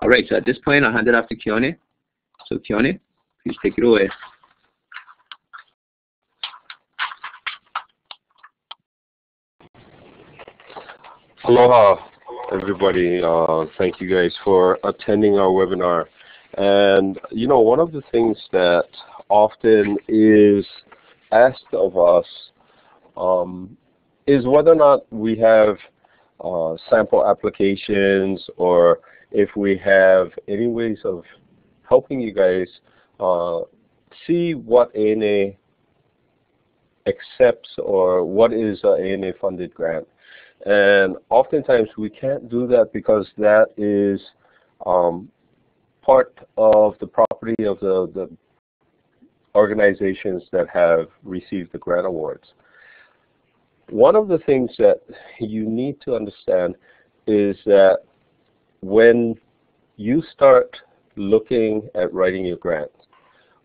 All right, so at this point, I'll hand it off to Keone. So Keone, please take it away. Aloha, everybody. Thank you guys for attending our webinar. And, you know, one of the things that often is asked of us is whether or not we have sample applications, or if we have any ways of helping you guys see what ANA accepts or what is an ANA funded grant. And oftentimes we can't do that because that is part of the property of the organizations that have received the grant awards. One of the things that you need to understand is that when you start looking at writing your grant,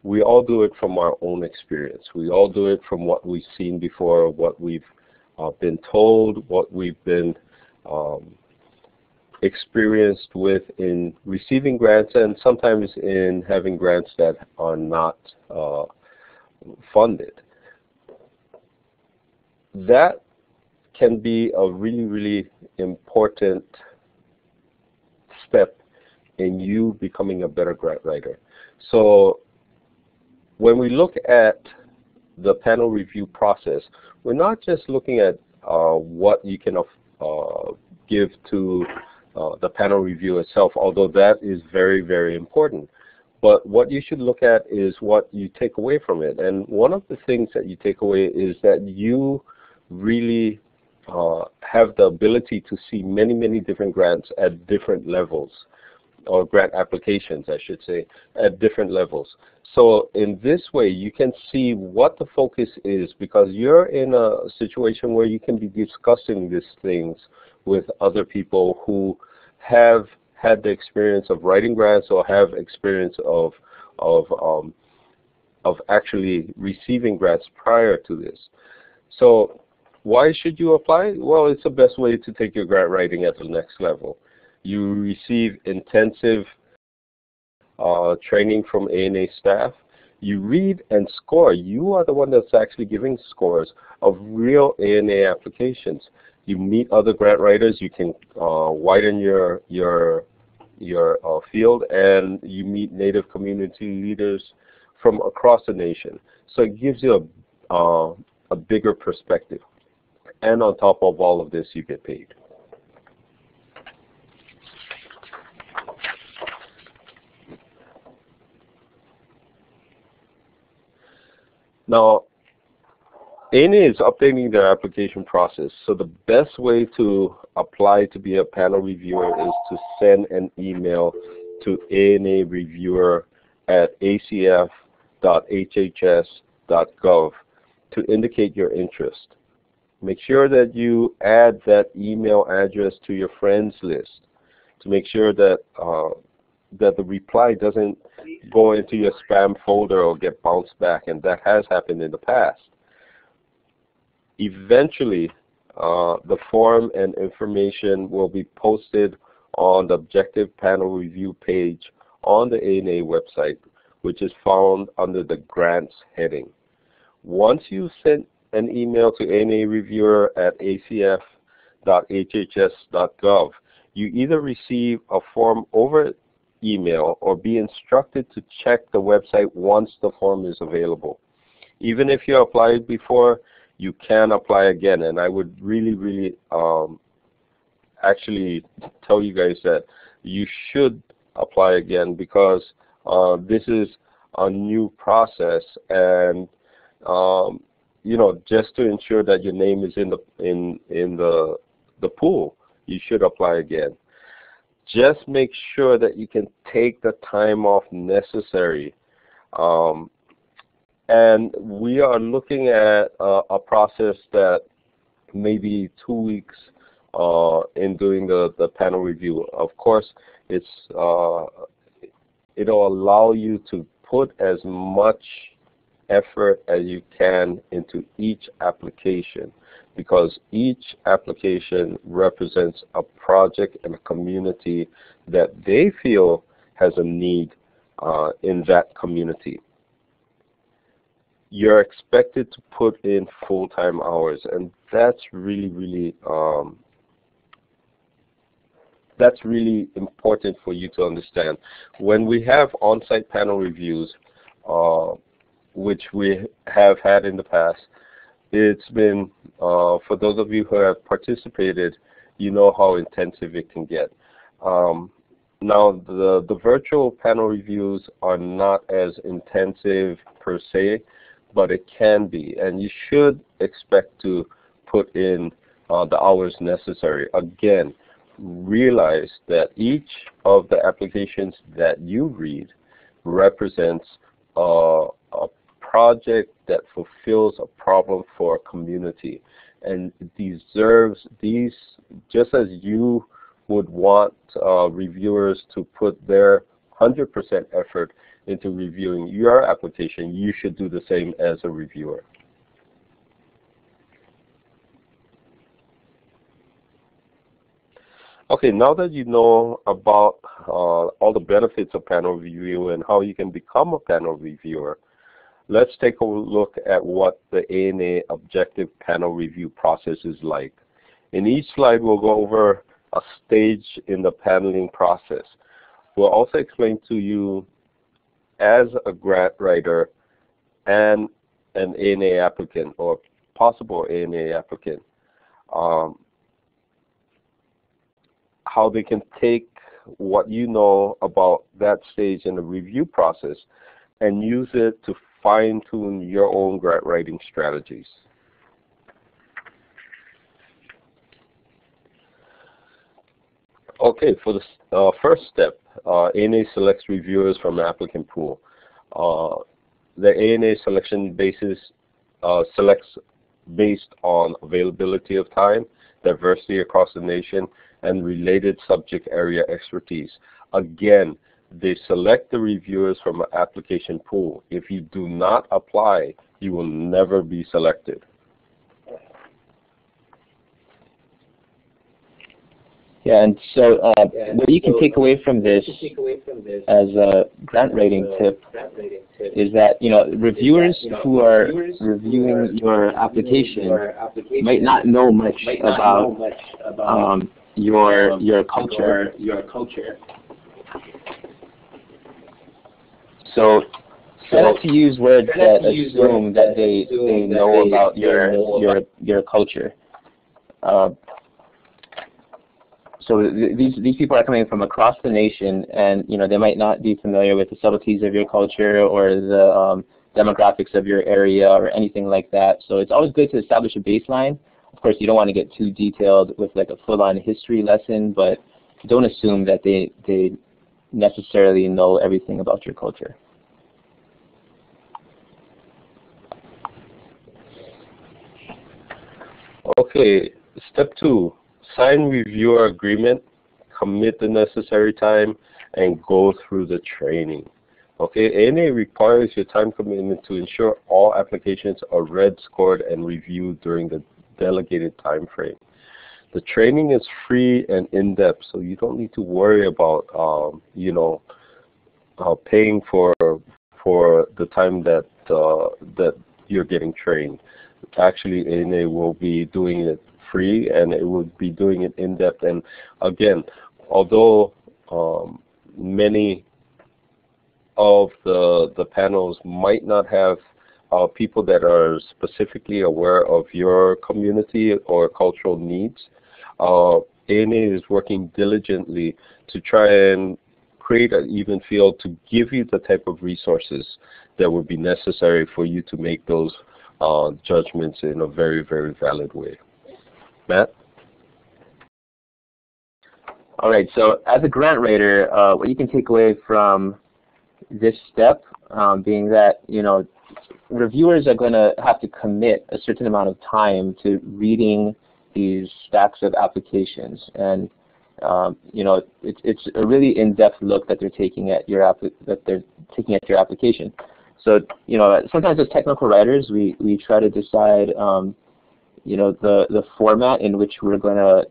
we all do it from our own experience. We all do it from what we've seen before, what we've been told, what we've been experienced with in receiving grants, and sometimes in having grants that are not funded. That can be a really, really important step in you becoming a better grant writer. So when we look at the panel review process, we're not just looking at what you can give to the panel review itself, although that is very, very important. But what you should look at is what you take away from it. And one of the things that you take away is that you really have the ability to see many, many different grants at different levels, or grant applications, I should say, at different levels. So in this way, you can see what the focus is, because you're in a situation where you can be discussing these things with other people who have had the experience of writing grants or have experience of actually receiving grants prior to this. So why should you apply? Well, it's the best way to take your grant writing at the next level. You receive intensive training from ANA staff. You read and score. You are the one that's actually giving scores of real ANA applications. You meet other grant writers. You can widen your field, and you meet Native community leaders from across the nation. So it gives you a bigger perspective. And on top of all of this, you get paid. Now, ANA is updating their application process, so the best way to apply to be a panel reviewer is to send an email to anareviewer@acf.hhs.gov to indicate your interest. Make sure that you add that email address to your friends list to make sure that that the reply doesn't go into your spam folder or get bounced back, and that has happened in the past. Eventually, the form and information will be posted on the Objective Panel Review page on the ANA website, which is found under the Grants heading. Once you send an email to anareviewer@acf.hhs.gov, you either receive a form over email or be instructed to check the website once the form is available. Even if you applied before, you can apply again, and I would really actually tell you guys that you should apply again, because this is a new process, and you know, just to ensure that your name is in the pool, you should apply again. Just make sure that you can take the time off necessary. And we are looking at a process that maybe 2 weeks in doing the panel review. Of course, it'll allow you to put as much effort as you can into each application. because each application represents a project and a community that they feel has a need in that community. You're expected to put in full-time hours, and that's really important for you to understand. When we have on-site panel reviews, which we have had in the past, it's been, for those of you who have participated, you know how intensive it can get. Now, the virtual panel reviews are not as intensive per se, but it can be, and you should expect to put in the hours necessary. Again, realize that each of the applications that you read represents a project that fulfills a problem for a community, and deserves these, just as you would want reviewers to put their 100% effort into reviewing your application, you should do the same as a reviewer. Okay, now that you know about all the benefits of panel review and how you can become a panel reviewer, let's take a look at what the ANA objective panel review process is like. In each slide, we'll go over a stage in the paneling process. We'll also explain to you, as a grant writer and an ANA applicant or possible ANA applicant, how they can take what you know about that stage in the review process and use it to fine-tune your own grant writing strategies. Okay, for the first step, ANA selects reviewers from the applicant pool. The ANA selection basis selects based on availability of time, diversity across the nation, and related subject area expertise. Again, they select the reviewers from an application pool. If you do not apply, you will never be selected. Yeah, and so what you can take away from this as a grant writing tip is that, you know, reviewers who are reviewing your application might not know much about your culture. So try not to use words that assume that they know about your culture. So these people are coming from across the nation, and you know they might not be familiar with the subtleties of your culture or the demographics of your area or anything like that. So it's always good to establish a baseline. Of course, you don't want to get too detailed with like a full-on history lesson, but don't assume that they necessarily know everything about your culture. Okay, step 2. Sign reviewer agreement, commit the necessary time, and go through the training. Okay, ANA requires your time commitment to ensure all applications are read, scored, and reviewed during the delegated time frame. The training is free and in-depth, so you don't need to worry about paying for the time that that you're getting trained. Actually, ANA will be doing it free, and it would be doing it in depth. And again, although many of the panels might not have people that are specifically aware of your community or cultural needs, ANA is working diligently to try and create an even field to give you the type of resources that would be necessary for you to make those judgments in a very, very valid way. Matt? All right, so as a grant writer, what you can take away from this step being that, you know, reviewers are going to have to commit a certain amount of time to reading these stacks of applications, and you know, it's a really in-depth look that they're taking at your application. So, you know, sometimes as technical writers, we try to decide the format in which we're gonna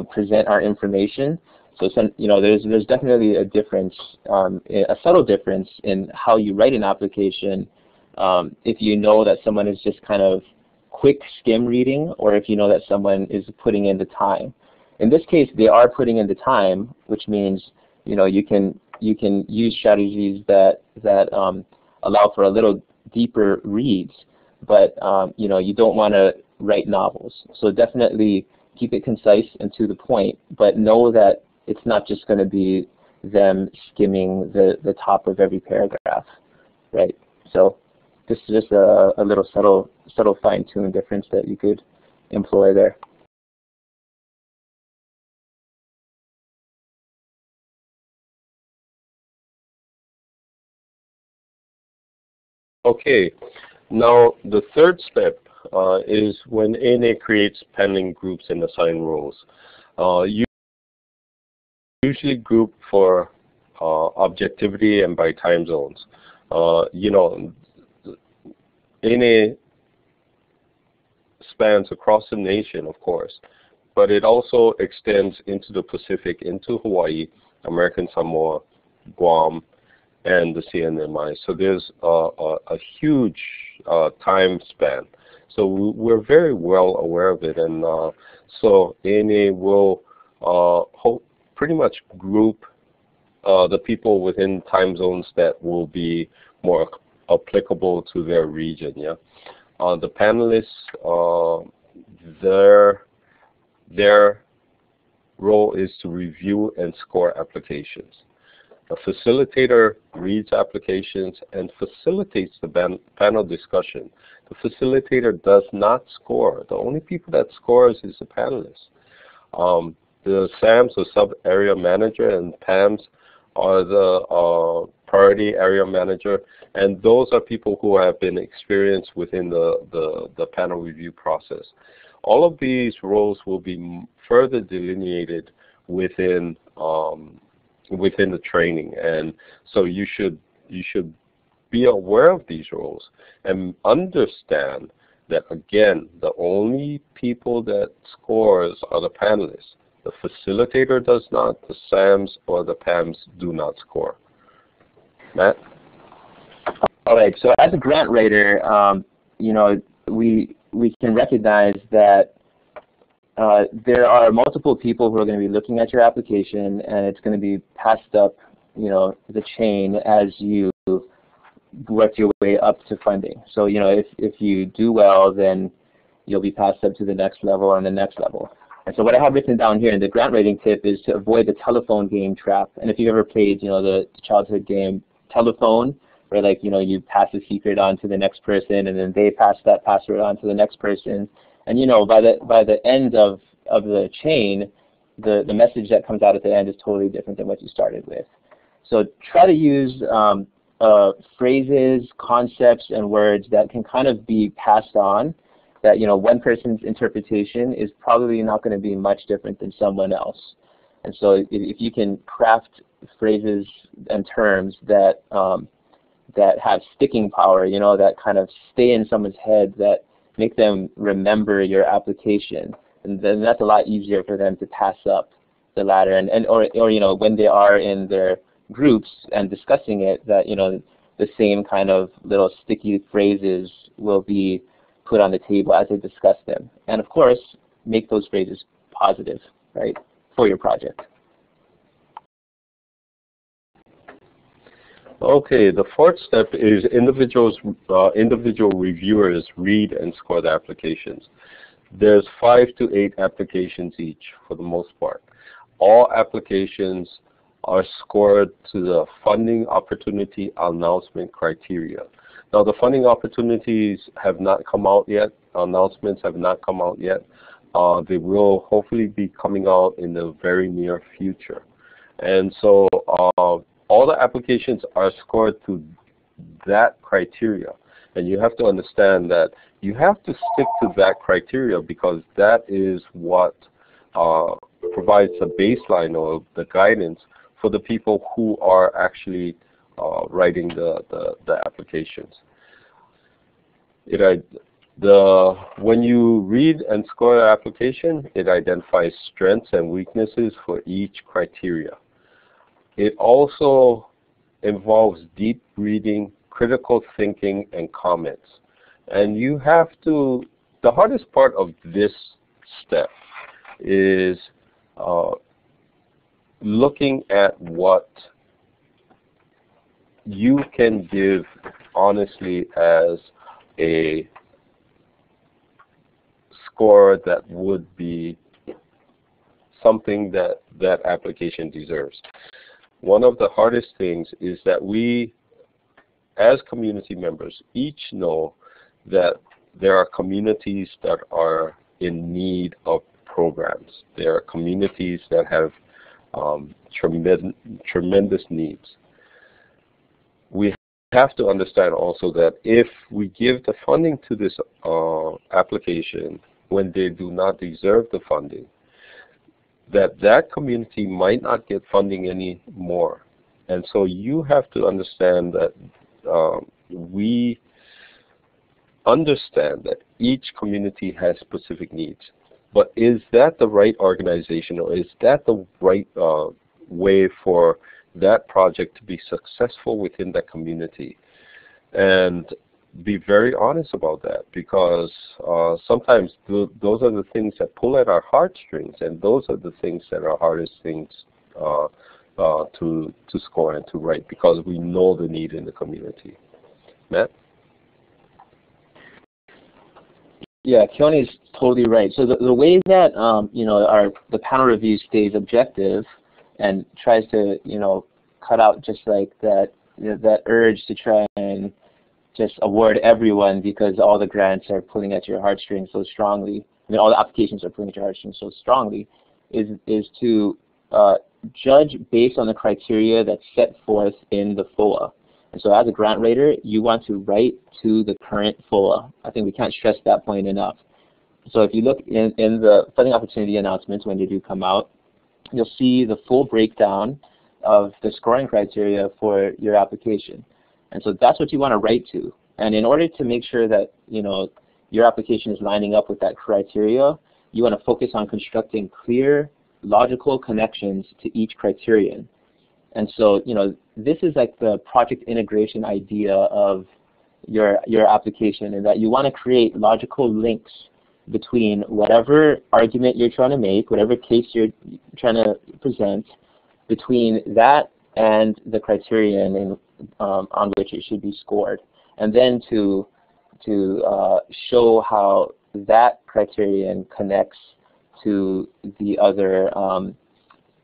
present our information. So there's definitely a difference, a subtle difference in how you write an application if you know that someone is just kind of quick skim reading, or if you know that someone is putting in the time. In this case, they are putting in the time, which means you can use strategies that allow for a little deeper reads, but you don't want to write novels. So definitely keep it concise and to the point, but know that it's not just going to be them skimming the top of every paragraph, right? So this is just a little subtle fine-tuned difference that you could employ there. Okay, now the third step is when ANA creates paneling groups and assign roles. You usually group for objectivity and by time zones. ANA spans across the nation, of course, but it also extends into the Pacific, into Hawaii, American Samoa, Guam, and the CNMI. So there's a huge time span. So we're very well aware of it, and so ANA will pretty much group the people within time zones that will be more applicable to their region. Yeah, the panelists, their role is to review and score applications. The facilitator reads applications and facilitates the panel discussion. The facilitator does not score. The only people that scores is the panelists. The SAMs, the sub-area manager, and PAMs are the priority area manager, and those are people who have been experienced within the panel review process. All of these roles will be further delineated within the training, and so you should be aware of these roles and understand that, again, the only people that scores are the panelists. The facilitator does not, the SAMs or the PAMs do not score. Matt? All right, so as a grant writer, we can recognize that there are multiple people who are going to be looking at your application, and it's going to be passed up, the chain as you work your way up to funding. So, if you do well, then you'll be passed up to the next level and the next level. And so what I have written down here in the grant writing tip is to avoid the telephone game trap. And if you've ever played, the childhood game telephone, where you pass a secret on to the next person, and then they pass that password on to the next person. And by the end of the chain, the message that comes out at the end is totally different than what you started with. So try to use phrases, concepts, and words that can kind of be passed on, that one person's interpretation is probably not going to be much different than someone else. And so if you can craft phrases and terms that have sticking power, that kind of stay in someone's head, that make them remember your application, and then that's a lot easier for them to pass up the ladder. Or when they are in their groups and discussing it, that the same kind of little sticky phrases will be put on the table as they discuss them. And of course, make those phrases positive, right, for your project. Okay, the fourth step is individual reviewers read and score the applications. There's 5 to 8 applications each for the most part. All applications are scored to the funding opportunity announcement criteria. Now, the funding opportunities have not come out yet. Announcements have not come out yet. They will hopefully be coming out in the very near future. And so all the applications are scored to that criteria. And you have to understand that you have to stick to that criteria, because that is what provides a baseline or the guidance for the people who are actually writing the applications. When you read and score an application, it identifies strengths and weaknesses for each criteria. It also involves deep reading, critical thinking, and comments. And you have to, the hardest part of this step is looking at what you can give honestly as a score that would be something that that application deserves. One of the hardest things is that we, as community members, each know that there are communities that are in need of programs. There are communities that have tremendous needs. We have to understand also that if we give the funding to this application when they do not deserve the funding, that community might not get funding anymore. And so you have to understand that we understand that each community has specific needs. But is that the right organization, or is that the right way for that project to be successful within that community? And be very honest about that, because sometimes those are the things that pull at our heartstrings, and those are the things that are hardest things to score and to write, because we know the need in the community. Matt? Yeah, Keone's totally right. So the way that the panel review stays objective and tries to cut out just like that that urge to try and just award everyone because all the grants are pulling at your heartstrings so strongly, all the applications are pulling at your heartstrings so strongly, is to judge based on the criteria that's set forth in the FOA. And so as a grant writer, you want to write to the current FOA. I think we can't stress that point enough. So if you look in the funding opportunity announcements when they do come out, you'll see the full breakdown of the scoring criteria for your application. And so that's what you want to write to. And in order to make sure that your application is lining up with that criteria, you want to focus on constructing clear, logical connections to each criterion. And so this is like the project integration idea of your application, in that you want to create logical links between whatever argument you're trying to make, whatever case you're trying to present, between that and the criterion on which it should be scored, and then to show how that criterion connects to the other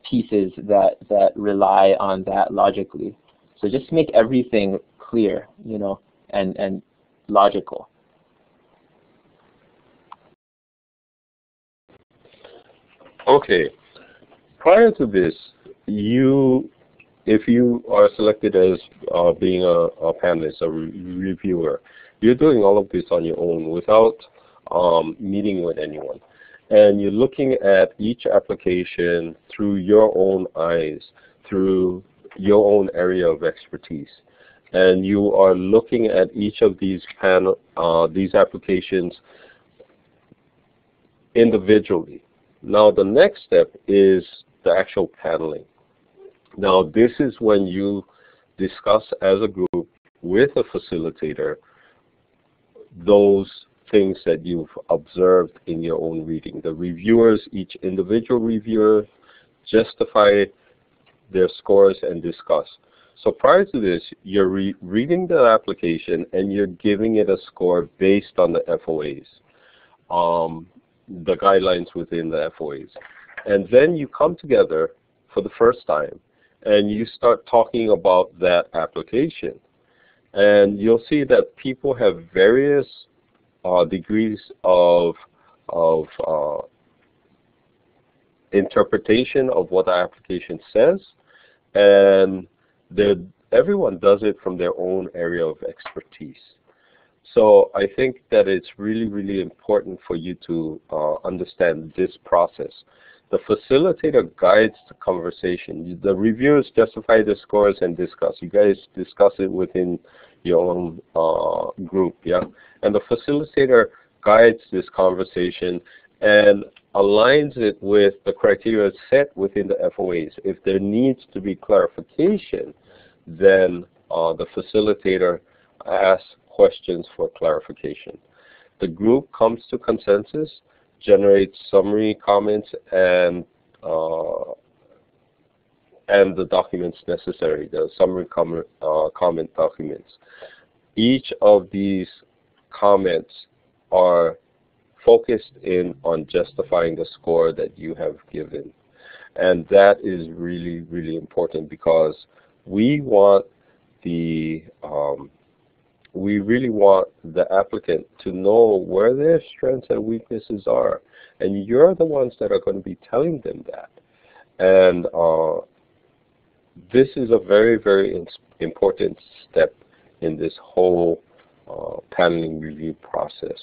pieces that rely on that logically. So just make everything clear, and logical. Okay. Prior to this, if you are selected as being a panelist, a reviewer, you're doing all of this on your own without meeting with anyone. And you're looking at each application through your own eyes, through your own area of expertise. And you are looking at each of these applications individually. Now the next step is the actual paneling. Now this is when you discuss as a group with a facilitator those things that you've observed in your own reading. The reviewers, each individual reviewer, justify their scores and discuss. So prior to this, you're reading the application and you're giving it a score based on the FOAs, the guidelines within the FOAs. And then you come together for the first time and you start talking about that application. And you'll see that people have various degrees of interpretation of what the application says, and everyone does it from their own area of expertise. So I think that it's really, really important for you to understand this process. The facilitator guides the conversation. The reviewers justify the scores and discuss. You guys discuss it within your own group, yeah? And the facilitator guides this conversation and aligns it with the criteria set within the FOAs. If there needs to be clarification, then the facilitator asks questions for clarification. The group comes to consensus, generates summary comments, and the documents necessary, the summary comment documents. Each of these comments are focused in on justifying the score that you have given. And that is really, really important, because we want we really want the applicant to know where their strengths and weaknesses are. And you're the ones that are going to be telling them that. And this is a very, very important step in this whole paneling review process.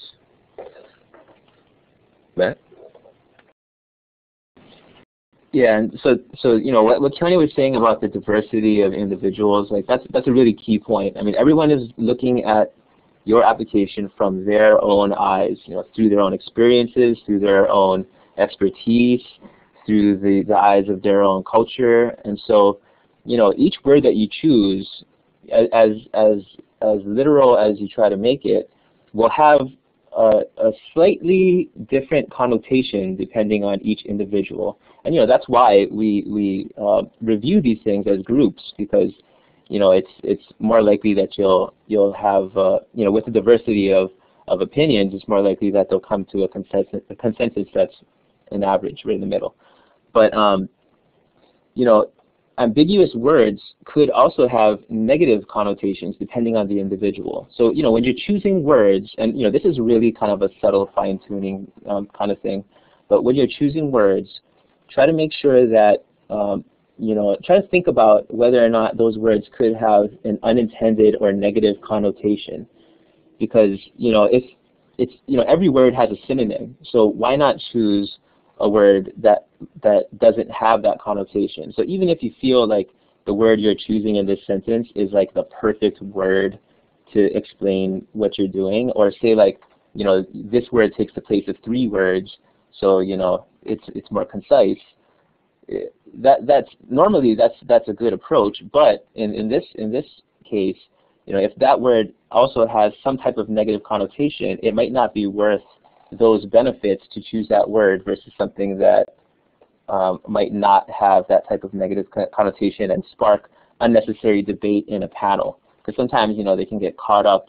Matt? Yeah, and so you know what Tony was saying about the diversity of individuals, like that's a really key point. I mean, everyone is looking at your application from their own eyes, you know, through their own experiences, through their own expertise, through the eyes of their own culture. And so, you know, each word that you choose, as literal as you try to make it, will have a slightly different connotation depending on each individual. And you know, that's why we review these things as groups, because you know it's more likely that you'll have you know, with the diversity of opinions, it's more likely that they'll come to a consensus that's an average, right in the middle. But you know, ambiguous words could also have negative connotations depending on the individual. So, you know, when you're choosing words, and, you know, this is really kind of a subtle fine-tuning kind of thing, but when you're choosing words, try to make sure that, you know, try to think about whether or not those words could have an unintended or negative connotation. Because, you know, if it's, you know, every word has a synonym, so why not choose a word that doesn't have that connotation? So even if you feel like the word you're choosing in this sentence is like the perfect word to explain what you're doing, or say like, you know, this word takes the place of 3 words, so you know it's more concise. That's normally that's a good approach, but in this case, you know, if that word also has some type of negative connotation, it might not be worth those benefits to choose that word versus something that might not have that type of negative connotation and spark unnecessary debate in a panel. Because sometimes, you know, they can get caught up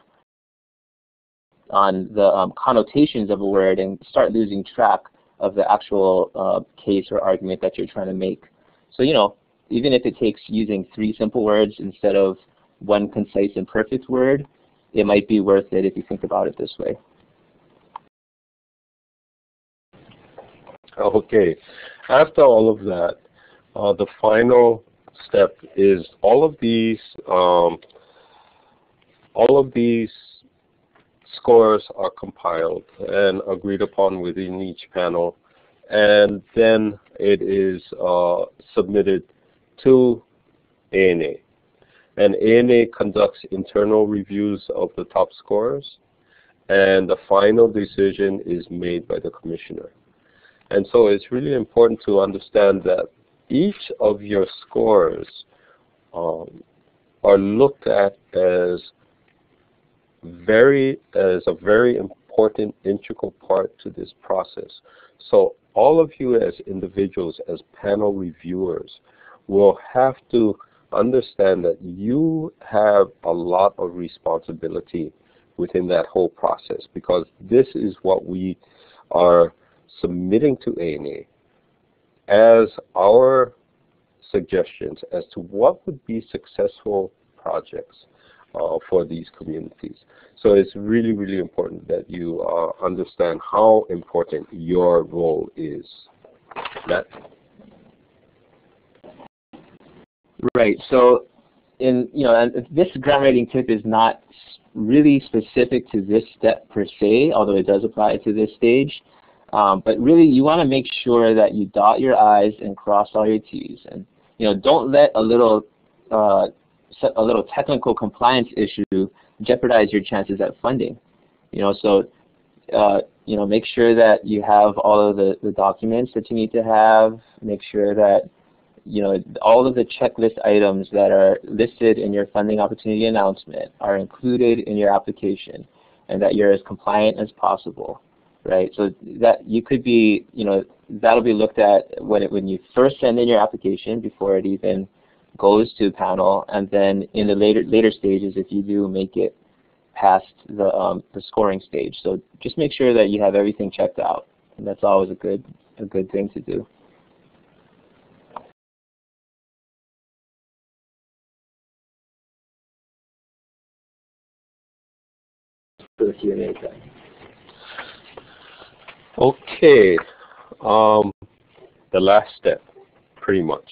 on the connotations of a word and start losing track of the actual case or argument that you're trying to make. So, you know, even if it takes using 3 simple words instead of 1 concise and perfect word, it might be worth it if you think about it this way. Okay, after all of that, the final step is all of these scores are compiled and agreed upon within each panel, and then it is submitted to ANA. And ANA conducts internal reviews of the top scores, and the final decision is made by the commissioner. And so it's really important to understand that each of your scores are looked at as a very important, integral part to this process. So all of you as individuals, as panel reviewers, will have to understand that you have a lot of responsibility within that whole process, because this is what we are submitting to ANA as our suggestions as to what would be successful projects for these communities. So it's really, really important that you understand how important your role is. Matt? Right. So, and this grant writing tip is not really specific to this step per se, although it does apply to this stage. But really, you want to make sure that you dot your I's and cross all your T's, and don't let a little technical compliance issue jeopardize your chances at funding. So you know, make sure that you have all of the documents that you need to have. Make sure that, you know, all of the checklist items that are listed in your funding opportunity announcement are included in your application, and that you're as compliant as possible, right? So that you could be, you know, that'll be looked at when you first send in your application before it even goes to panel, and then in the later stages if you do make it past the scoring stage. So just make sure that you have everything checked out, and that's always a good thing to do. For the Q&A time. Okay, the last step, pretty much,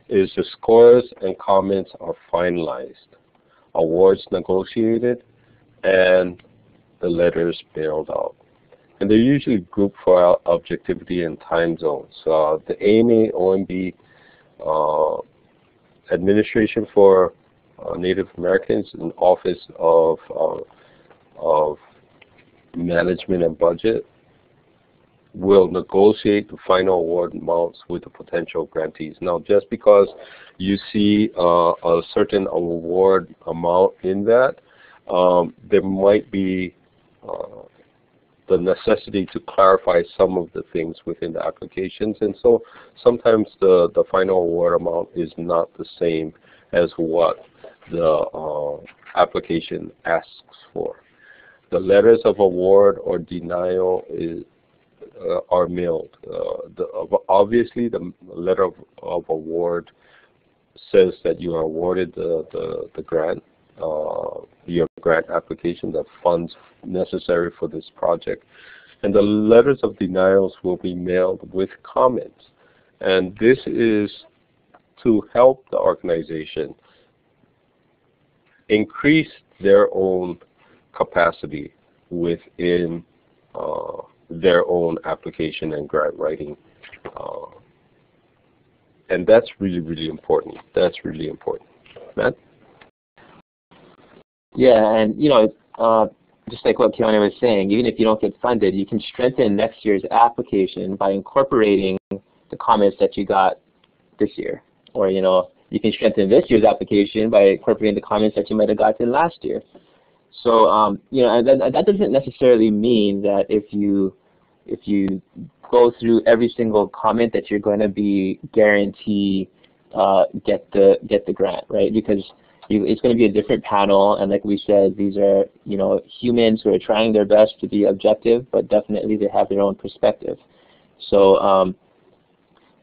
is the scores and comments are finalized, awards negotiated, and the letters mailed out. And they're usually grouped for objectivity and time zones. The ANA OMB Administration for Native Americans and Office of Management and Budget will negotiate the final award amounts with the potential grantees. Now, just because you see a certain award amount in that, there might be the necessity to clarify some of the things within the applications, and so sometimes the final award amount is not the same as what the application asks for. The letters of award or denial are mailed. Obviously, the letter of award says that you are awarded the grant, your grant application, the funds necessary for this project. And the letters of denials will be mailed with comments. And this is to help the organization increase their own capacity within their own application and grant writing. And that's really, really important. That's really important. Matt? Yeah, and you know, just like what Keone was saying, even if you don't get funded, you can strengthen next year's application by incorporating the comments that you got this year. Or, you know, you can strengthen this year's application by incorporating the comments that you might have gotten last year. So, you know, and that doesn't necessarily mean that if you go through every single comment that you're going to be guaranteed get the grant, right? Because it's going to be a different panel, and like we said, these are, you know, humans who are trying their best to be objective, but definitely they have their own perspective. So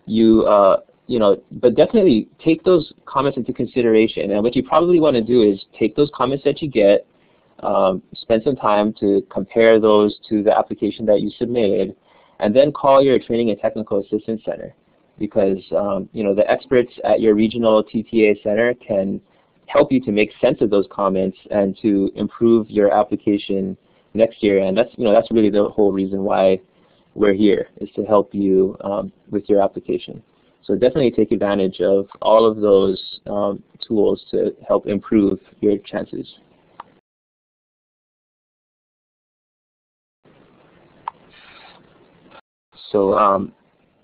you know, but definitely take those comments into consideration. And what you probably want to do is take those comments that you get, spend some time to compare those to the application that you submitted, and then call your Training and Technical Assistance Center, because you know, the experts at your regional TTA center can help you to make sense of those comments and to improve your application next year. And that's, you know, that's really the whole reason why we're here, is to help you with your application. So definitely take advantage of all of those tools to help improve your chances. So,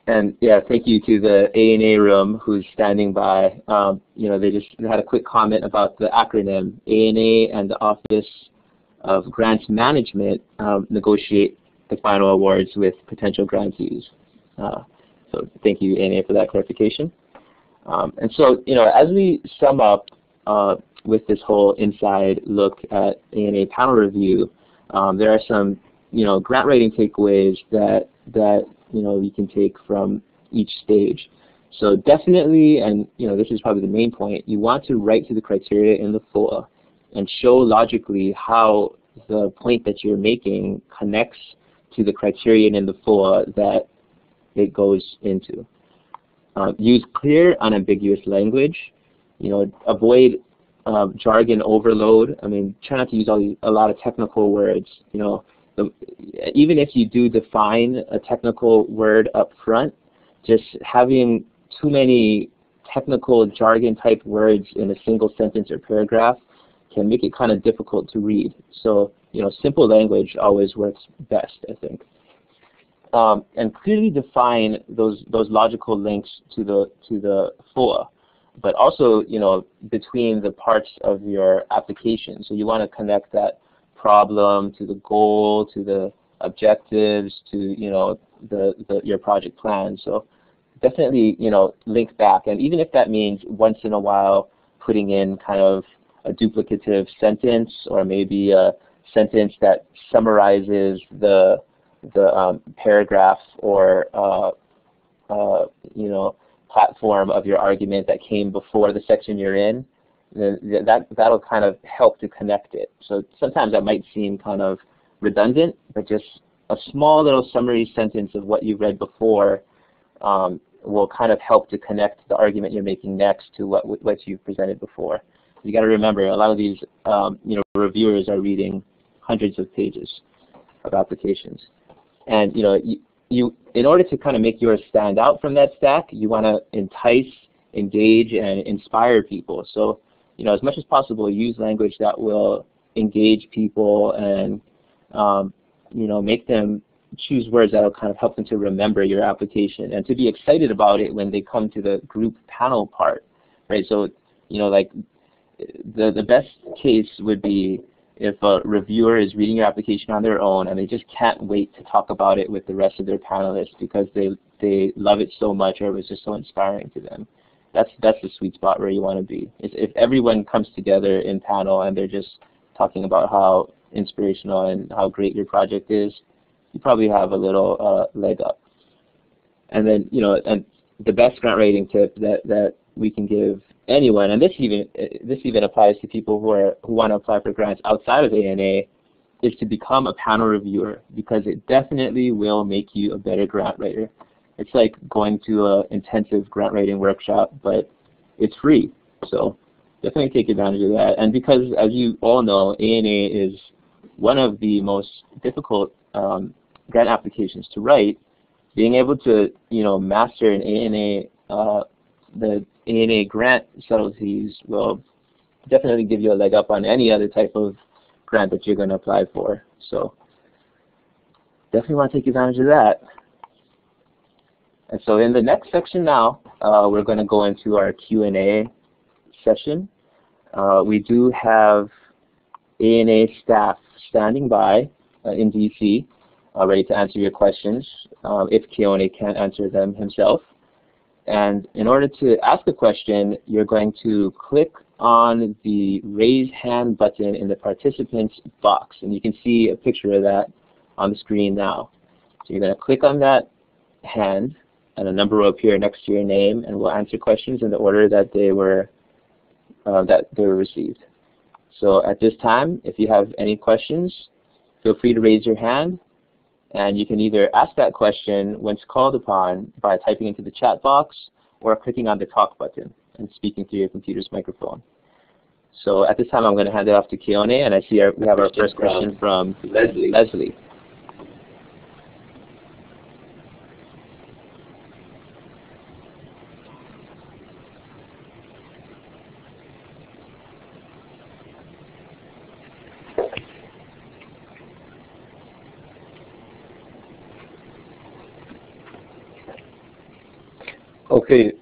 and yeah, thank you to the ANA room who's standing by. You know, they just had a quick comment about the acronym. ANA and the Office of Grants Management negotiate the final awards with potential grantees. So thank you, ANA, for that clarification. And so, you know, as we sum up with this whole inside look at ANA panel review, there are some, you know, grant writing takeaways that you know, you can take from each stage. So definitely, and you know, this is probably the main point, you want to write to the criteria in the FOA and show logically how the point that you're making connects to the criterion in the FOA that it goes into. Use clear, unambiguous language. You know, avoid jargon overload. I mean, try not to use a lot of technical words. You know, even if you do define a technical word up front, just having too many technical jargon type words in a single sentence or paragraph can make it kind of difficult to read. So, simple language always works best, I think. And clearly define those logical links to the FOA, but also between the parts of your application. So you want to connect that problem to the goal, to the objectives, to your project plan. So definitely link back, and even if that means once in a while putting in kind of a duplicative sentence, or maybe a sentence that summarizes the paragraph or platform of your argument that came before the section you're in, then that'll kind of help to connect it. So sometimes that might seem kind of redundant, but just a small little summary sentence of what you read before will kind of help to connect the argument you're making next to what you presented before. You got to remember, a lot of these reviewers are reading hundreds of pages of applications, and you in order to kind of make yours stand out from that stack, you want to entice, engage, and inspire people. So as much as possible, use language that will engage people and make them choose words that will kind of help them to remember your application and to be excited about it when they come to the group panel part, right? So like the best case would be if a reviewer is reading your application on their own and they just can't wait to talk about it with the rest of their panelists because they love it so much, or it was just so inspiring to them. That's the sweet spot where you want to be. If everyone comes together in panel and they're just talking about how inspirational and how great your project is, you probably have a little leg up. And then and the best grant writing tip that we can give anyone, and this even applies to people who want to apply for grants outside of ANA, is to become a panel reviewer, because it definitely will make you a better grant writer. It's like going to an intensive grant writing workshop, but it's free. So definitely take advantage of that. And because, as you all know, ANA is one of the most difficult grant applications to write, being able to master an ANA the ANA grant subtleties will definitely give you a leg up on any other type of grant that you're going to apply for. So definitely want to take advantage of that. And so in the next section now, we're going to go into our Q&A session. We do have ANA staff standing by in DC, ready to answer your questions if Keone can't answer them himself. And in order to ask a question, you're going to click on the raise hand button in the participants box. And you can see a picture of that on the screen now. So you're going to click on that hand, and a number will appear next to your name, and we'll answer questions in the order that they were received. So at this time, if you have any questions, feel free to raise your hand. And you can either ask that question once called upon by typing into the chat box, or clicking on the talk button and speaking through your computer's microphone. So at this time, I'm going to hand it off to Keone, and I see we have our first question from Leslie. Okay,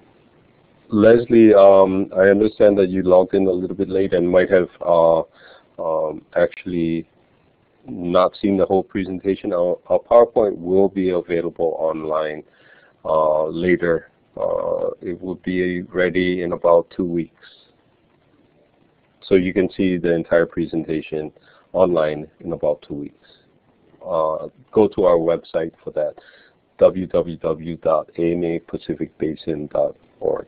Leslie, I understand that you logged in a little bit late and might have actually not seen the whole presentation. Our PowerPoint will be available online later. It will be ready in about 2 weeks. So you can see the entire presentation online in about 2 weeks. Go to our website for that, www.anapacificbasin.org.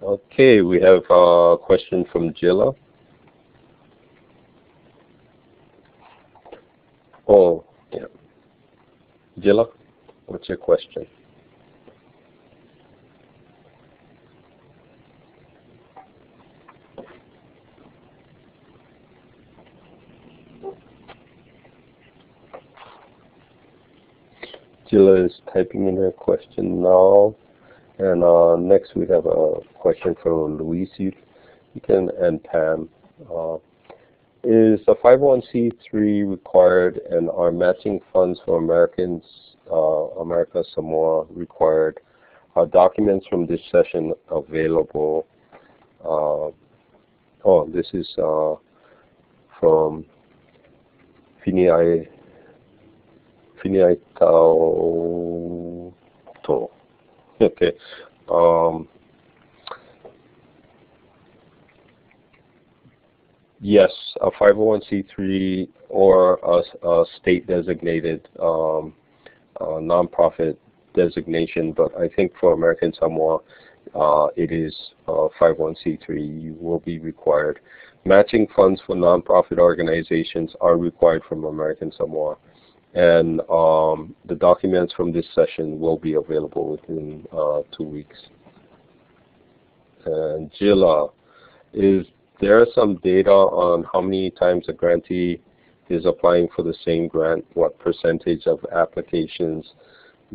Okay, we have a question from Jilla. Oh, yeah. Jilla, what's your question? Jilla is typing in her question now. And next we have a question from Luis You can, and Pam. Is a 501c3 required, and are matching funds for America Samoa required? Are documents from this session available? Oh, this is from finalized. Okay. Yes, a 501c3 or a state-designated nonprofit designation, but I think for American Samoa, it is 501c3. You will be required. Matching funds for nonprofit organizations are required from American Samoa, and the documents from this session will be available within 2 weeks. And Jilla, is there some data on how many times a grantee is applying for the same grant? What percentage of applications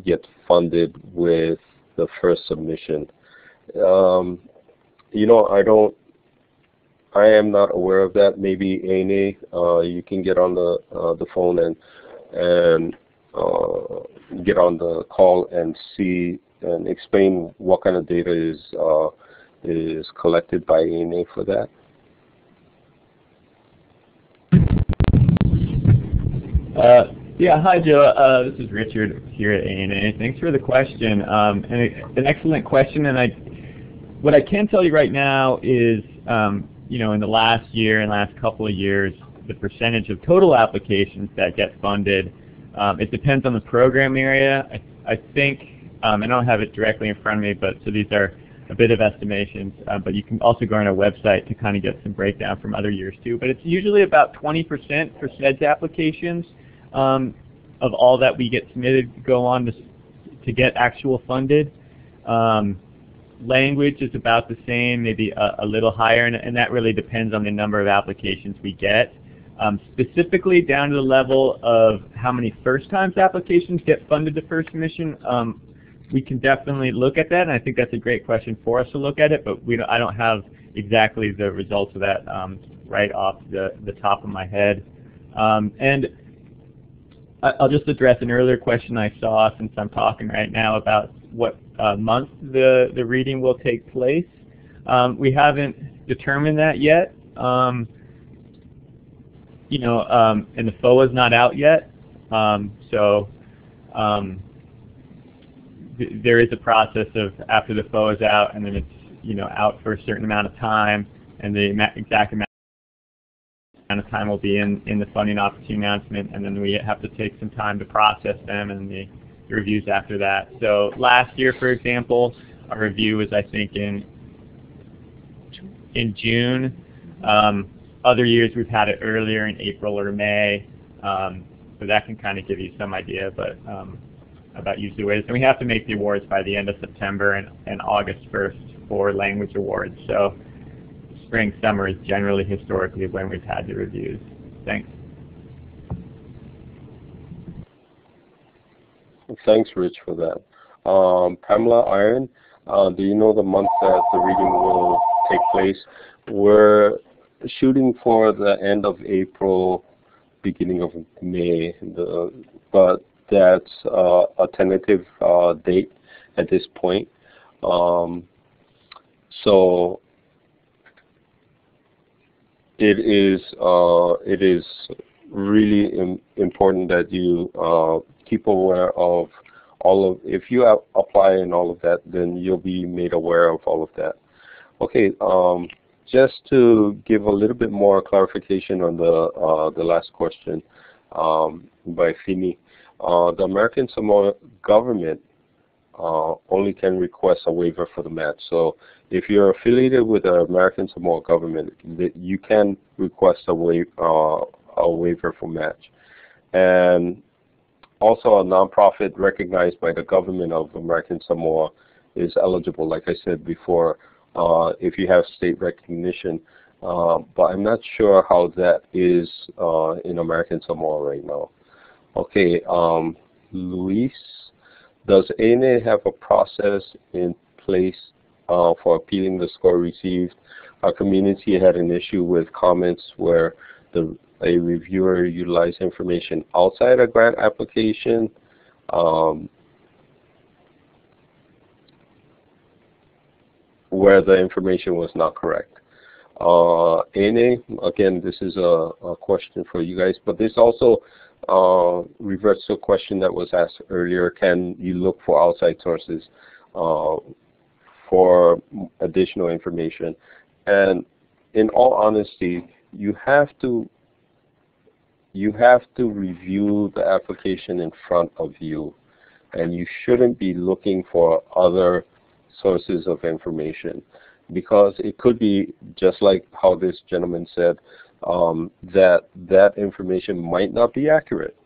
get funded with the first submission? You know, I am not aware of that. Maybe Ane, you can get on the phone and get on the call and see and explain what kind of data is collected by Ane for that. Yeah, hi Joe. This is Richard here at ANA. Thanks for the question. And an excellent question. And what I can tell you right now is, you know, in the last year and last couple of years, the percentage of total applications that get funded, it depends on the program area. I think, I don't have it directly in front of me, but so these are a bit of estimations, but you can also go on our website to kind of get some breakdown from other years too. But it's usually about 20% for SEDS applications of all that we get submitted go on to get actual funded. Language is about the same, maybe a little higher, and that really depends on the number of applications we get. Specifically down to the level of how many first times applications get funded to first submission, we can definitely look at that, and I think that's a great question for us to look at it, but I don't have exactly the results of that right off the top of my head. And I'll just address an earlier question I saw, since I'm talking right now, about what month the reading will take place. We haven't determined that yet. You know, and the FOA is not out yet, so there is a process of after the FOA is out, and then it's, you know, out for a certain amount of time, and the exact amount of time will be in the funding opportunity announcement, and then we have to take some time to process them and the reviews after that. So last year, for example, our review was, I think, in June. Other years we've had it earlier in April or May, so that can kind of give you some idea, but about usually ways. And we have to make the awards by the end of September and August 1st for language awards. So spring, summer is generally historically when we've had the reviews. Thanks. Thanks, Rich, for that. Pamela Iron, do you know the month that the reading will take place? We're shooting for the end of April, beginning of May, but that's a tentative date at this point. So it is really important that you keep aware of all of, if you apply and all of that, then you'll be made aware of all of that. Okay, just to give a little bit more clarification on the last question by Fini, the American Samoa government only can request a waiver for the match. So if you're affiliated with the American Samoa government, you can request a waiver for match. And also a nonprofit recognized by the government of American Samoa is eligible, like I said before, if you have state recognition. But I'm not sure how that is in American Samoa right now. Okay, Luis, does ANA have a process in place for appealing the score received our community had an issue with comments where a reviewer utilized information outside a grant application, where the information was not correct. ANA, again, this is a question for you guys, but this also reverts to a question that was asked earlier. Can you look for outside sources for additional information? And in all honesty, you have to review the application in front of you, and you shouldn't be looking for other sources of information, because it could be just like how this gentleman said, that information might not be accurate.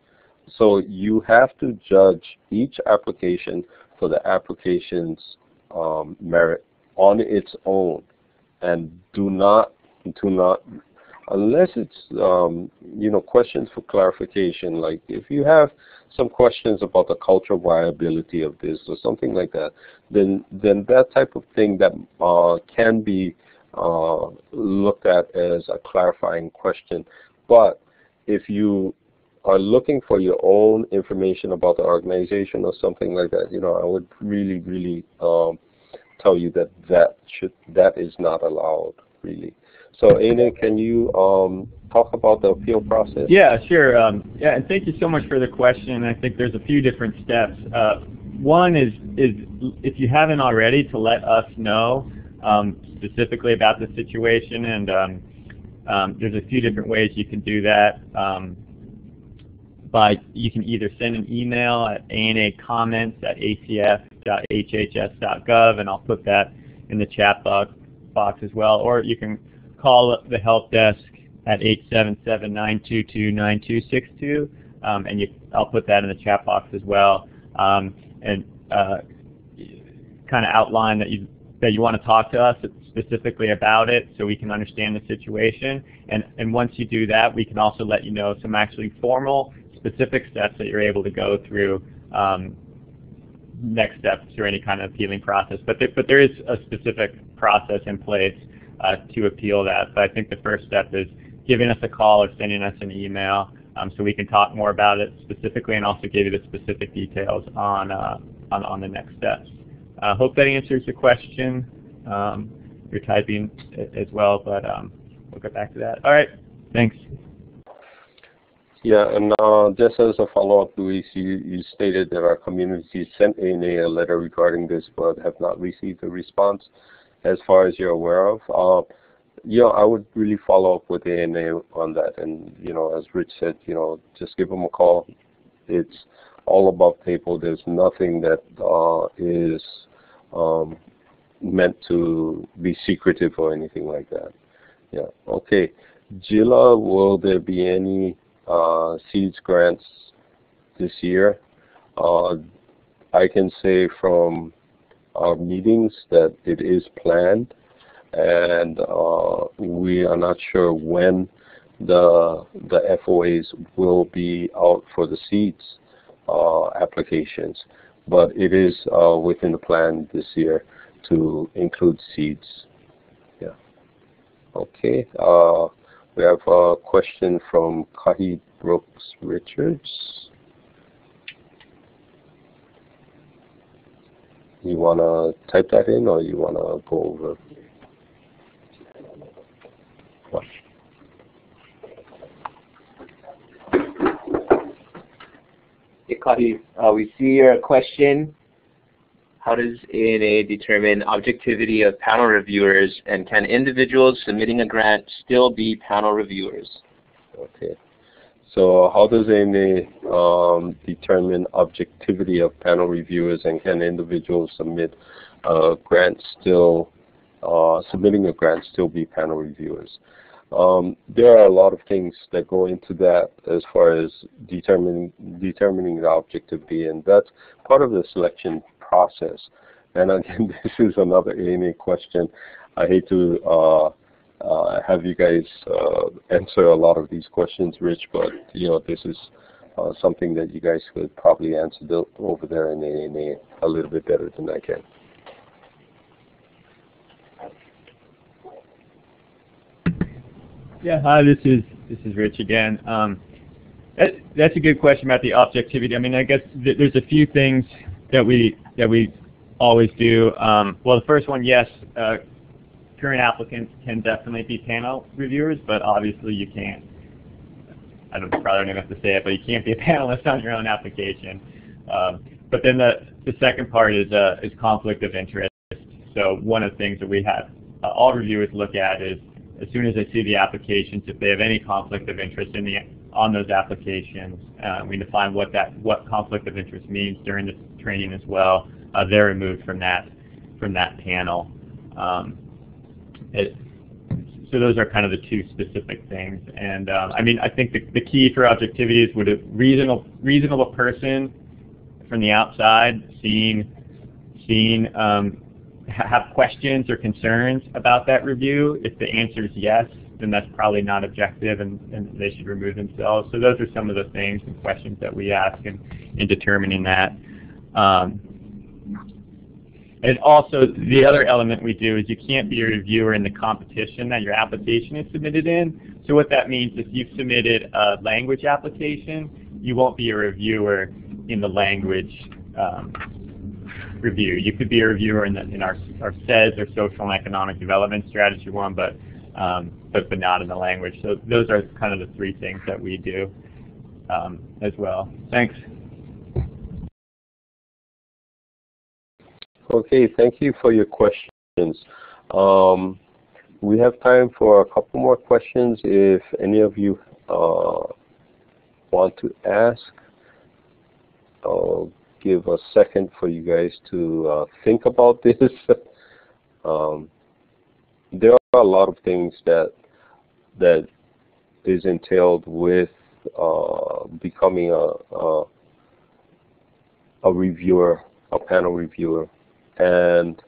So you have to judge each application for the application's merit on its own, and do not, unless it's questions for clarification, like if you have some questions about the cultural viability of this or something like that, then that type of thing that can be looked at as a clarifying question. But if you are looking for your own information about the organization or something like that, I would really tell you that is not allowed, really. So, Ana, can you talk about the appeal process? Yeah, sure. Yeah, and thank you so much for the question. I think there's a few different steps. One is if you haven't already, to let us know specifically about the situation, and there's a few different ways you can do that. You can either send an email at anacomments@acf.hhs.gov, and I'll put that in the chat box as well, or you can call the help desk at 877-922-9262, and I'll put that in the chat box as well, and kind of outline that you want to talk to us specifically about it, so we can understand the situation. And once you do that, we can also let you know some actually formal, specific steps that you're able to go through, next steps through any kind of appealing process. But there is a specific process in place to appeal that. But I think the first step is giving us a call or sending us an email, so we can talk more about it specifically, and also give you the specific details on the next steps. Hope that answers the question. You're typing as well, but we'll get back to that. All right, thanks. Yeah, and just as a follow-up, Luis, you stated that our community sent ANA a letter regarding this, but have not received a response, as far as you're aware of. I would really follow up with ANA on that, and as Rich said, just give them a call. It's all above table. There's nothing that is meant to be secretive or anything like that. Yeah. Okay, Gila, will there be any seeds grants this year? I can say from our meetings that it is planned, and we are not sure when the FOAs will be out for the seeds applications, but it is within the plan this year to include seeds. Yeah. Okay. We have a question from Kahi Brooks Richards. You want to type that in, or you want to go over? What? Hey, Kahi, we see your question. How does ANA determine objectivity of panel reviewers, and can individuals submitting a grant still be panel reviewers? Okay. So how does ANA determine objectivity of panel reviewers, and can individuals submitting a grant still be panel reviewers? There are a lot of things that go into that as far as determining the objectivity, and that's part of the selection process. And again, this is another ANA question. I hate to have you guys answer a lot of these questions, Rich, but this is something that you guys could probably answer over there in ANA a little bit better than I can. Yeah, hi, this is Rich again. That's a good question about the objectivity. I mean, I guess there's a few things that we always do. Well, the first one, yes, current applicants can definitely be panel reviewers, but obviously you can't. I probably don't have to say it, but you can't be a panelist on your own application. But then the second part is conflict of interest. So one of the things that we have all reviewers look at is, as soon as they see the applications, if they have any conflict of interest on those applications, we define what conflict of interest means during the training as well. They're removed from that panel. So those are kind of the two specific things. And I mean, I think the key for objectivity is, would a reasonable person from the outside have questions or concerns about that review? If the answer is yes, then that's probably not objective, and they should remove themselves. So those are some of the things and questions that we ask in determining that. And also, the other element we do is, you can't be a reviewer in the competition that your application is submitted in. So what that means, if you've submitted a language application, you won't be a reviewer in the language review. You could be a reviewer in our SEDS, or Social and Economic Development Strategy one, but not in the language. So those are kind of the three things that we do as well. Thanks. Okay, thank you for your questions. We have time for a couple more questions. If any of you want to ask, I'll give a second for you guys to think about this. There are a lot of things that is entailed with becoming a reviewer, a panel reviewer. And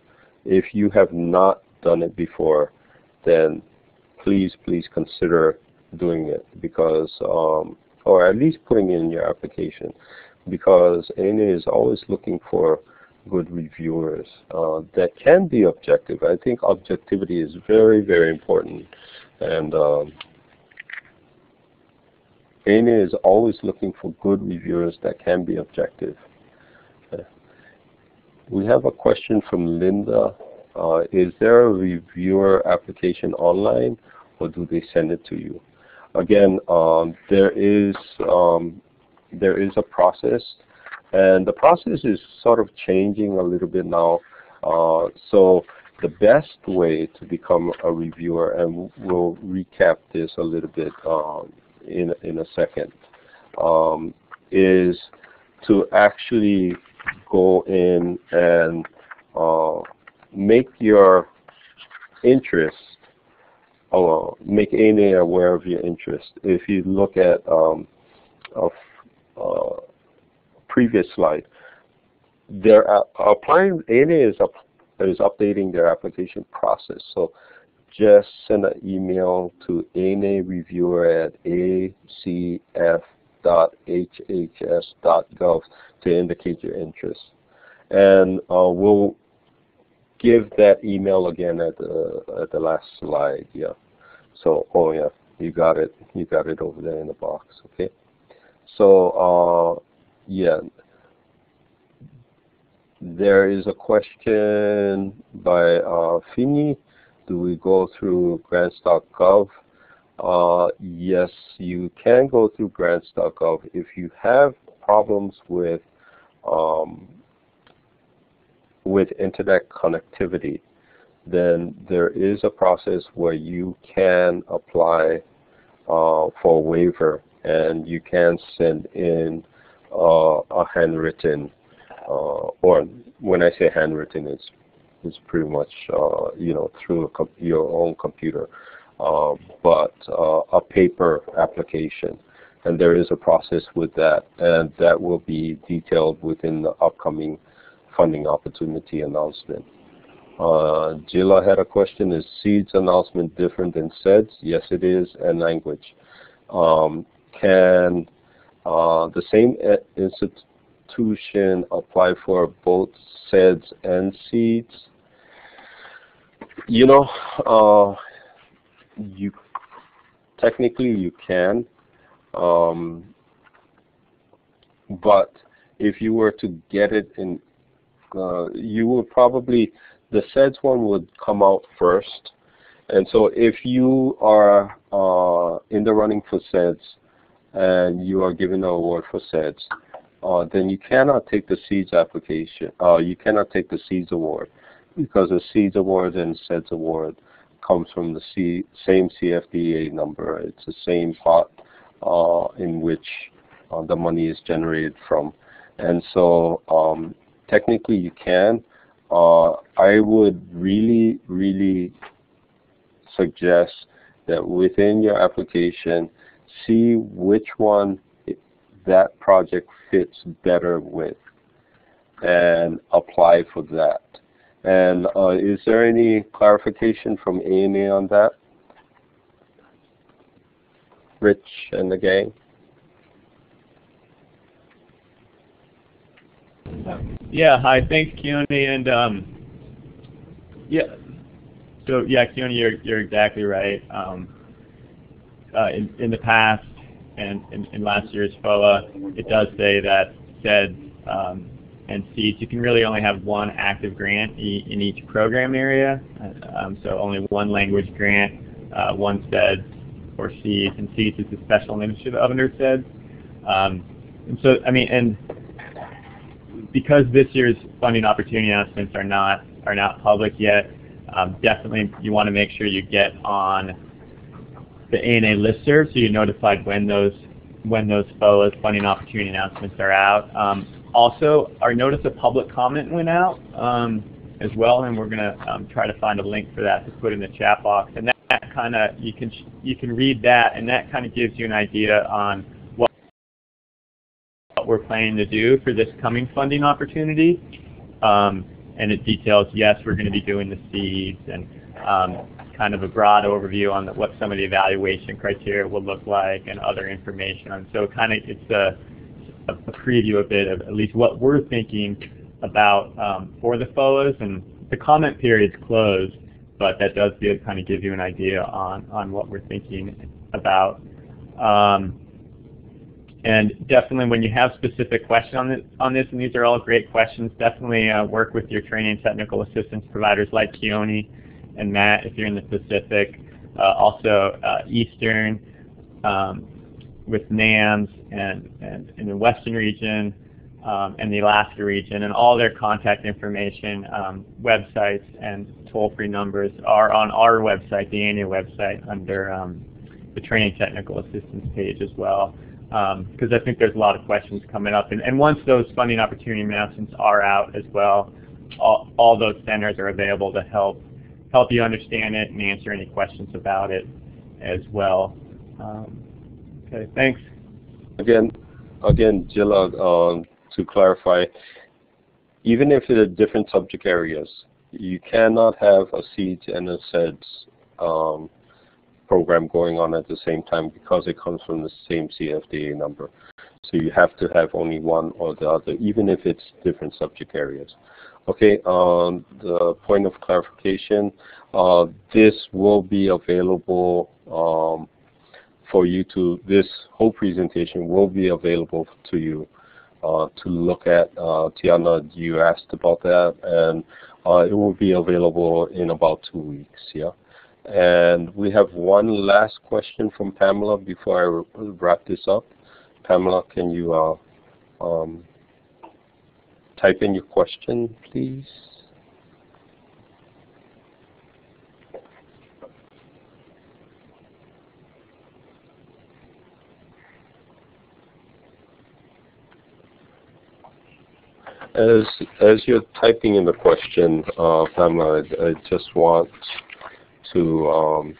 if you have not done it before, then please consider doing it, because, or at least putting it in your application, because ANA is always looking for good reviewers that can be objective. I think objectivity is very, very important, and ANA is always looking for good reviewers that can be objective. We have a question from Linda. Is there a reviewer application online, or do they send it to you? Again, there is a process, and the process is sort of changing a little bit now. So the best way to become a reviewer, and we'll recap this a little bit in a second, is to actually go in and make your interest, make ANA aware of your interest. If you look at a previous slide, they're applying. ANA is updating their application process. So just send an email to anareviewer@acf.hhs.gov to indicate your interest, and we'll give that email again at the last slide. Yeah. So, oh yeah, you got it over there in the box. Okay. So yeah, there is a question by Fini. Do we go through grants.gov? Yes, you can go through grants.gov. If you have problems with internet connectivity, then there is a process where you can apply for a waiver, and you can send in a handwritten, or when I say handwritten, it's pretty much you know, through your own computer, but a paper application, and there is a process with that, and that will be detailed within the upcoming funding opportunity announcement. Jilla had a question: is SEEDS announcement different than SEDS? Yes, it is, and language. Can the same institution apply for both SEDS and SEEDS? You know, technically you can, but if you were to get it in, you would probably, the SEDS one would come out first. And so if you are in the running for SEDS and you are given an award for SEDS, then you cannot take the SEEDS application. You cannot take the SEEDS award, because the SEEDS award and SEDS award comes from the same CFDA number. It's the same pot in which the money is generated from. And so technically you can. I would really, really suggest that within your application, see which one that project fits better with and apply for that. And is there any clarification from ANA on that? Rich and the gang? Yeah, hi, thanks Keone, and yeah, so yeah, Keone, you're exactly right. In the past and in last year's FOA, it does say that SEDS and SEEDS, you can really only have one active grant in each program area, so only one language grant, one SEDS or SEEDS, and SEEDS is the special initiative under SEDS. And so, I mean, and because this year's funding opportunity announcements are not public yet, definitely you want to make sure you get on the ANA listserv so you're notified when those FOA's funding opportunity announcements are out. Also, our notice of public comment went out as well, and we're going to try to find a link for that to put in the chat box. And that kind of, you can read that, and that kind of gives you an idea on what we're planning to do for this coming funding opportunity. And it details, yes, we're going to be doing the SEEDS, and kind of a broad overview on what some of the evaluation criteria will look like and other information. So kind of it's a preview a bit of at least what we're thinking about for the FOAs. And the comment period's closed, but that does kind of give you an idea on what we're thinking about. And definitely when you have specific questions on this, and these are all great questions, definitely work with your training and technical assistance providers like Keone and Matt if you're in the Pacific, also Eastern with NAMS and in the Western region and the Alaska region, and all their contact information, websites and toll-free numbers are on our website, the ANA website, under the training technical assistance page as well. Because I think there's a lot of questions coming up, and once those funding opportunity announcements are out as well, all those centers are available to help you understand it and answer any questions about it as well. Okay, thanks. Again, Jilla, to clarify, even if it's different subject areas, you cannot have a SEEDS and a SEDS program going on at the same time because it comes from the same CFDA number. So you have to have only one or the other, even if it's different subject areas. Okay, the point of clarification, this will be available for you to, this whole presentation will be available to you to look at. Tiana, you asked about that, and it will be available in about 2 weeks, yeah? And we have one last question from Pamela before I wrap this up. Pamela, can you type in your question, please? As you're typing in the question, Pamela, I just want to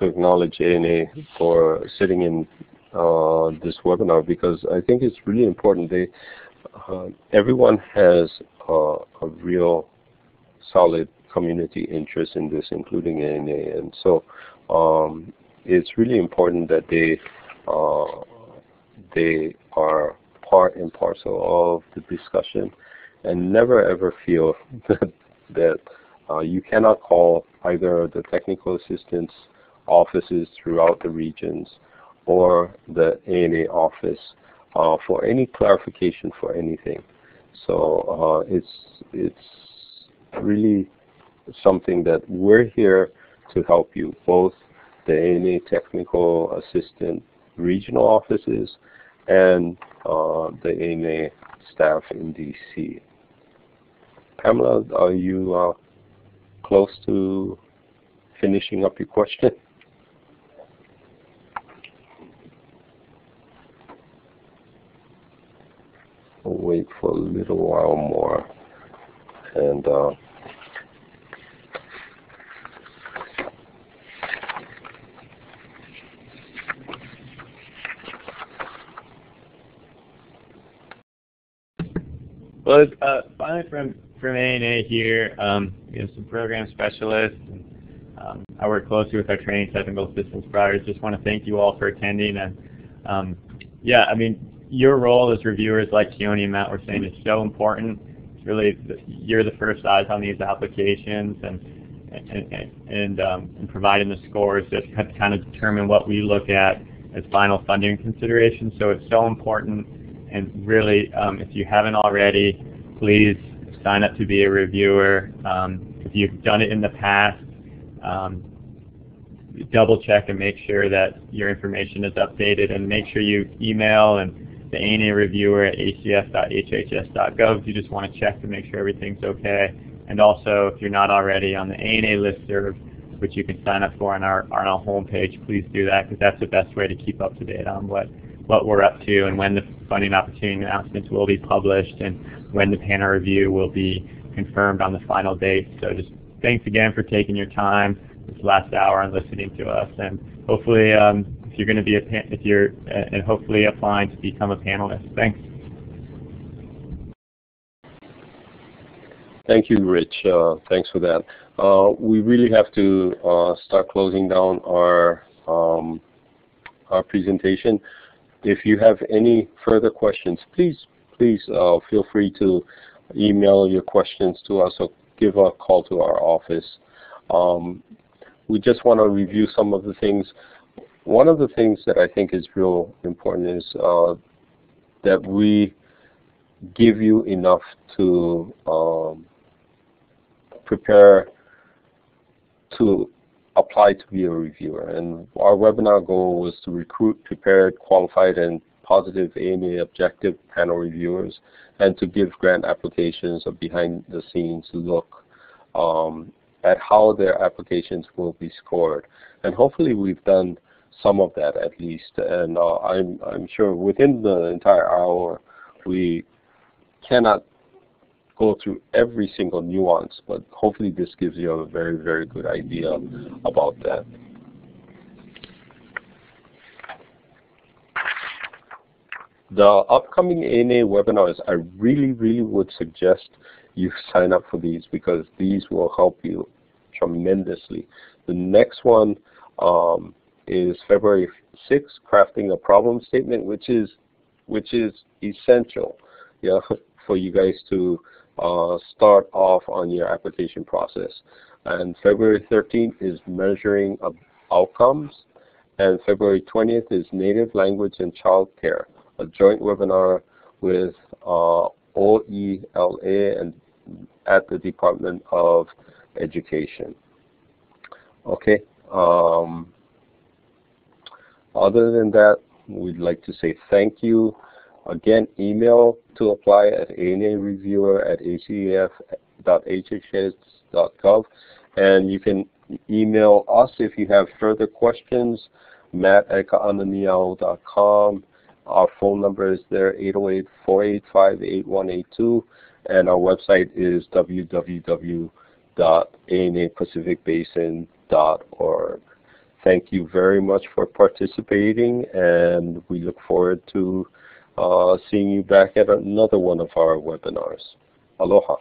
acknowledge ANA for sitting in this webinar, because I think it's really important. Everyone has a real solid community interest in this, including ANA, and so it's really important that they are part and parcel of the discussion, and never ever feel that you cannot call either the technical assistance offices throughout the regions or the ANA office for any clarification for anything. So it's really something that we're here to help you, both the ANA Technical Assistant regional offices and the ANA staff in DC. Pamela, are you close to finishing up your question? We'll wait for a little while more. And well, finally from ANA here, we have some program specialists. I work closely with our training technical assistance providers. Just want to thank you all for attending. And yeah, I mean, your role as reviewers, like Keone and Matt were saying, is so important. It's really you're the first eyes on these applications, and providing the scores that kind of determine what we look at as final funding considerations. So it's so important. And really, if you haven't already, please sign up to be a reviewer. If you've done it in the past, double check and make sure that your information is updated, and make sure you email and the ANA reviewer at acf.hhs.gov if you just want to check to make sure everything's okay. And also, if you're not already on the ANA listserv, which you can sign up for on our homepage, please do that, because that's the best way to keep up to date on what we're up to and when the funding opportunity announcements will be published and when the panel review will be confirmed on the final date. So just thanks again for taking your time this last hour and listening to us, and hopefully if you're going to be and hopefully applying to become a panelist. Thanks. Thank you, Rich. Thanks for that. We really have to start closing down our presentation. If you have any further questions, please feel free to email your questions to us or give a call to our office. We just want to review some of the things. One of the things that I think is real important is that we give you enough to prepare to apply to be a reviewer. And our webinar goal was to recruit prepared, qualified, and positive ANA objective panel reviewers, and to give grant applications a behind-the-scenes look at how their applications will be scored. And hopefully we've done some of that at least. And I'm sure within the entire hour we cannot go through every single nuance, but hopefully this gives you a very, very good idea about that. The upcoming ANA webinars, I really, really would suggest you sign up for these, because these will help you tremendously. The next one is February 6th, crafting a problem statement, which is essential, yeah, for you guys to start off on your application process. And February 13th is measuring outcomes, and February 20th is native language and child care, a joint webinar with OELA and at the Department of Education. Okay. Other than that, we'd like to say thank you. Again, email to apply at anareviewer@acf.hhs.gov, and you can email us if you have further questions, matt@kaʻānaniʻau.com. Our phone number is there, 808-485-8182, and our website is www.anapacificbasin.org. Thank you very much for participating, and we look forward to seeing you back at another one of our webinars. Aloha.